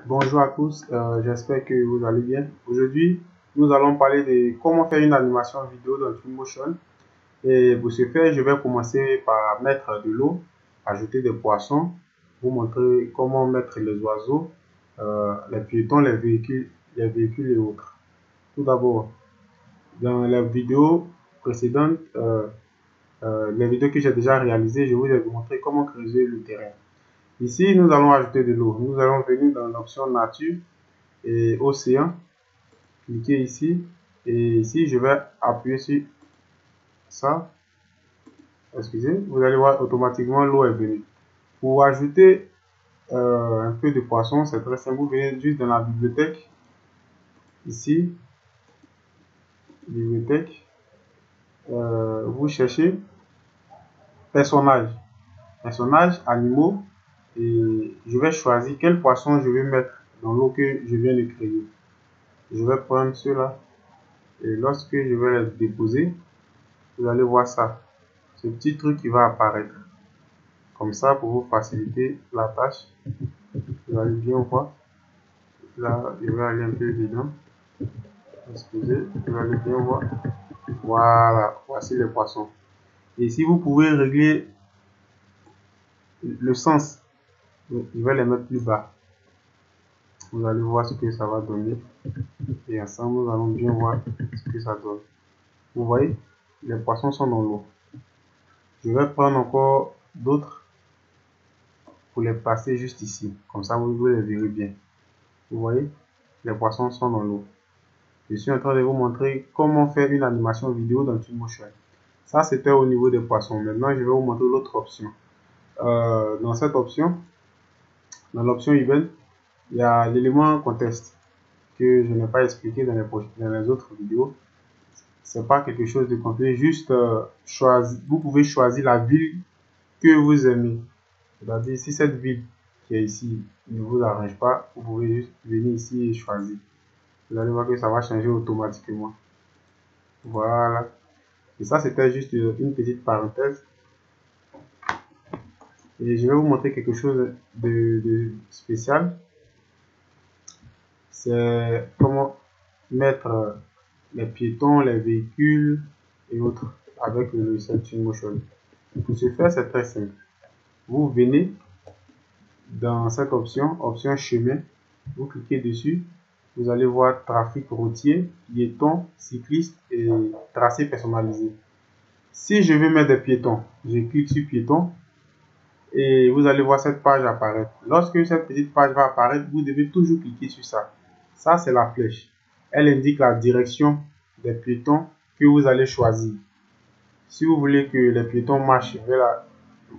Bonjour à tous, j'espère que vous allez bien. Aujourd'hui, nous allons parler de comment faire une animation vidéo dans Twinmotion. Et pour ce faire, je vais commencer par mettre de l'eau, ajouter des poissons, vous montrer comment mettre les oiseaux, les piétons, les véhicules et autres. Tout d'abord, dans la vidéo précédente, les vidéos que j'ai déjà réalisées, je vous ai montré comment creuser le terrain. Ici, nous allons ajouter de l'eau. Nous allons venir dans l'option nature et océan, cliquez ici et ici je vais appuyer sur ça. Excusez, vous allez voir automatiquement l'eau est venue. Pour ajouter un peu de poisson, c'est très simple. Vous venez juste dans la bibliothèque ici, bibliothèque, vous cherchez personnages, animaux, et je vais choisir quel poisson je vais mettre dans l'eau que je viens de créer. Je vais prendre cela et lorsque je vais les déposer, vous allez voir ça, ce petit truc qui va apparaître comme ça pour vous faciliter la tâche. Vous allez bien voir, là je vais aller un peu dedans, excusez, vous allez bien voir, voilà, voici les poissons. Et si vous pouvez régler le sens, je vais les mettre plus bas, vous allez voir ce que ça va donner et ensemble nous allons bien voir ce que ça donne. Vous voyez, les poissons sont dans l'eau. Je vais prendre encore d'autres pour les passer juste ici, comme ça vous les verrez bien. Vous voyez, les poissons sont dans l'eau. Je suis en train de vous montrer comment faire une animation vidéo dans Twinmotion. Ça c'était au niveau des poissons. Maintenant je vais vous montrer l'autre option. Dans cette option, dans l'option event, il y a l'élément contexte que je n'ai pas expliqué dans les autres vidéos. C'est pas quelque chose de compliqué, juste vous pouvez choisir la ville que vous aimez. C'est-à-dire si cette ville qui est ici ne vous arrange pas, vous pouvez juste venir ici et choisir. Vous allez voir que ça va changer automatiquement. Voilà. Et ça, c'était juste une petite parenthèse. Et je vais vous montrer quelque chose de spécial. C'est comment mettre les piétons, les véhicules et autres avec le logiciel Twinmotion. Pour ce faire, c'est très simple. Vous venez dans cette option, option chemin, vous cliquez dessus. Vous allez voir trafic routier, piétons, cyclistes et tracé personnalisé. Si je veux mettre des piétons, je clique sur piétons et vous allez voir cette page apparaître. Lorsque cette petite page va apparaître, vous devez toujours cliquer sur ça. Ça, c'est la flèche. Elle indique la direction des piétons que vous allez choisir. Si vous voulez que les piétons marchent vers la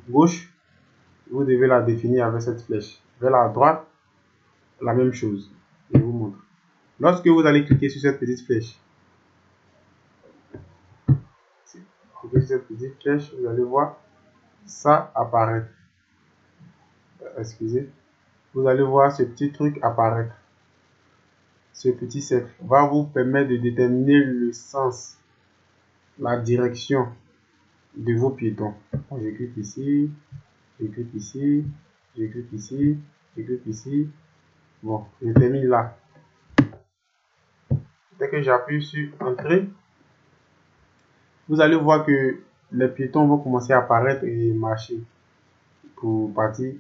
gauche, vous devez la définir avec cette flèche. Vers la droite, la même chose. Je vous montre. Lorsque vous allez cliquer sur cette petite flèche, vous allez voir ça apparaître. Excusez. Vous allez voir ce petit truc apparaître. Ce petit cercle va vous permettre de déterminer le sens, la direction de vos piétons. Je clique ici, je clique ici, je clique ici, je clique ici. Bon, je termine là. Dès que j'appuie sur Entrée, vous allez voir que les piétons vont commencer à apparaître et marcher pour partir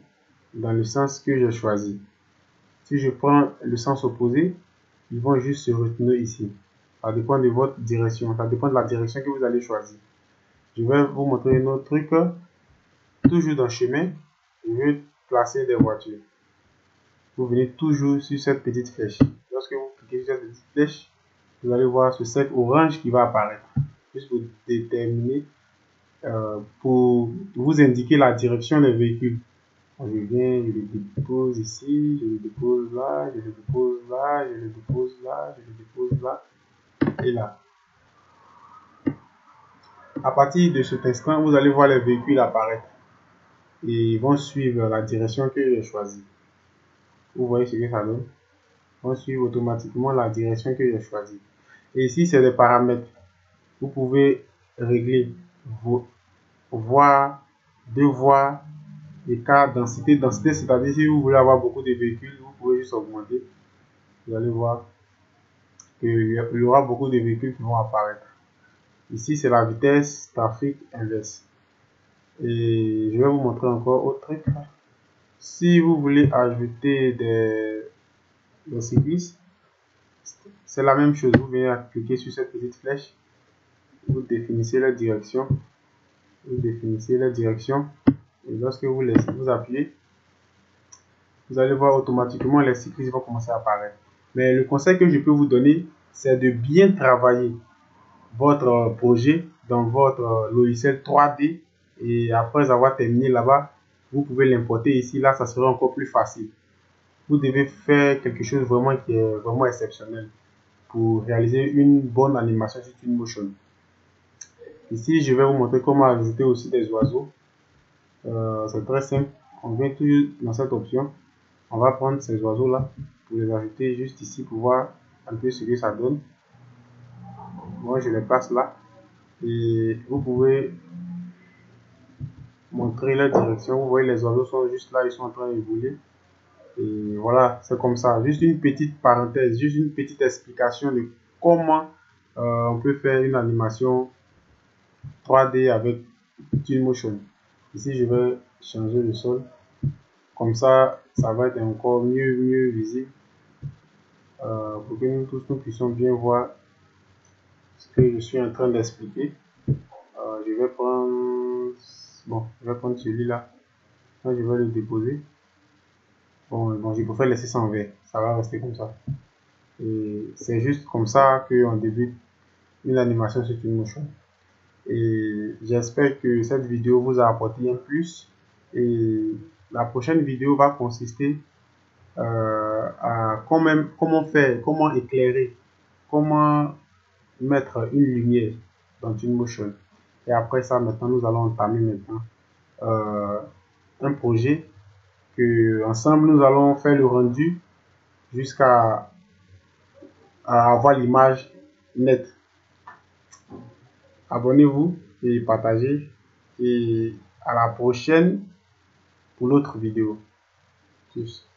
dans le sens que j'ai choisi. Si je prends le sens opposé, ils vont juste se retourner ici. Ça dépend de votre direction, ça dépend de la direction que vous allez choisir. Je vais vous montrer un autre truc. Toujours dans le chemin, je vais placer des voitures. Vous venez toujours sur cette petite flèche. Lorsque vous cliquez sur cette petite flèche, vous allez voir ce cercle orange qui va apparaître. Juste pour déterminer, pour vous indiquer la direction des véhicules. Je viens, je le dépose ici, je le dépose là, je le dépose là, je le dépose là, je le dépose là et là. À partir de cet instant, vous allez voir les véhicules apparaître et ils vont suivre la direction que j'ai choisie. Vous voyez ce que ça donne? Ils vont suivre automatiquement la direction que j'ai choisie. Et ici, c'est des paramètres. Vous pouvez régler vos voies, deux voies, écart, densité, c'est-à-dire si vous voulez avoir beaucoup de véhicules, vous pouvez juste augmenter. Vous allez voir qu'il y aura beaucoup de véhicules qui vont apparaître. Ici, c'est la vitesse trafic inverse. Et je vais vous montrer encore autre truc. Si vous voulez ajouter des cyclistes, c'est la même chose. Vous venez cliquer sur cette petite flèche. Vous définissez la direction. Et lorsque vous appuyez, vous allez voir automatiquement les cyclistes vont commencer à apparaître. Mais le conseil que je peux vous donner, c'est de bien travailler votre projet dans votre logiciel 3D. Et après avoir terminé là-bas, vous pouvez l'importer ici. Là, ça sera encore plus facile. Vous devez faire quelque chose vraiment qui est vraiment exceptionnel pour réaliser une bonne animation sur Twinmotion. Ici, je vais vous montrer comment ajouter aussi des oiseaux. C'est très simple. On vient toujours dans cette option. On va prendre ces oiseaux là pour les ajouter juste ici pour voir un peu ce que ça donne. Moi, je les place là et vous pouvez montrer la direction. Vous voyez, les oiseaux sont juste là, ils sont en train de voler. Et voilà, c'est comme ça. Juste une petite parenthèse, juste une petite explication de comment on peut faire une animation 3D avec Twinmotion. Ici, je vais changer le sol. Comme ça, ça va être encore mieux visible. Pour que nous tous nous puissions bien voir ce que je suis en train d'expliquer. Je vais prendre celui-là. Là, je vais le déposer. Bon, je préfère laisser ça en vert. Ça va rester comme ça. Et c'est juste comme ça qu'on débute une animation sur Twinmotion. Et j'espère que cette vidéo vous a apporté un plus. Et la prochaine vidéo va consister à comment éclairer, comment mettre une lumière dans Twinmotion. Et après ça, maintenant, nous allons entamer maintenant un projet que ensemble nous allons faire le rendu jusqu'à avoir l'image nette. Abonnez-vous et partagez. Et à la prochaine pour l'autre vidéo. Tschüss.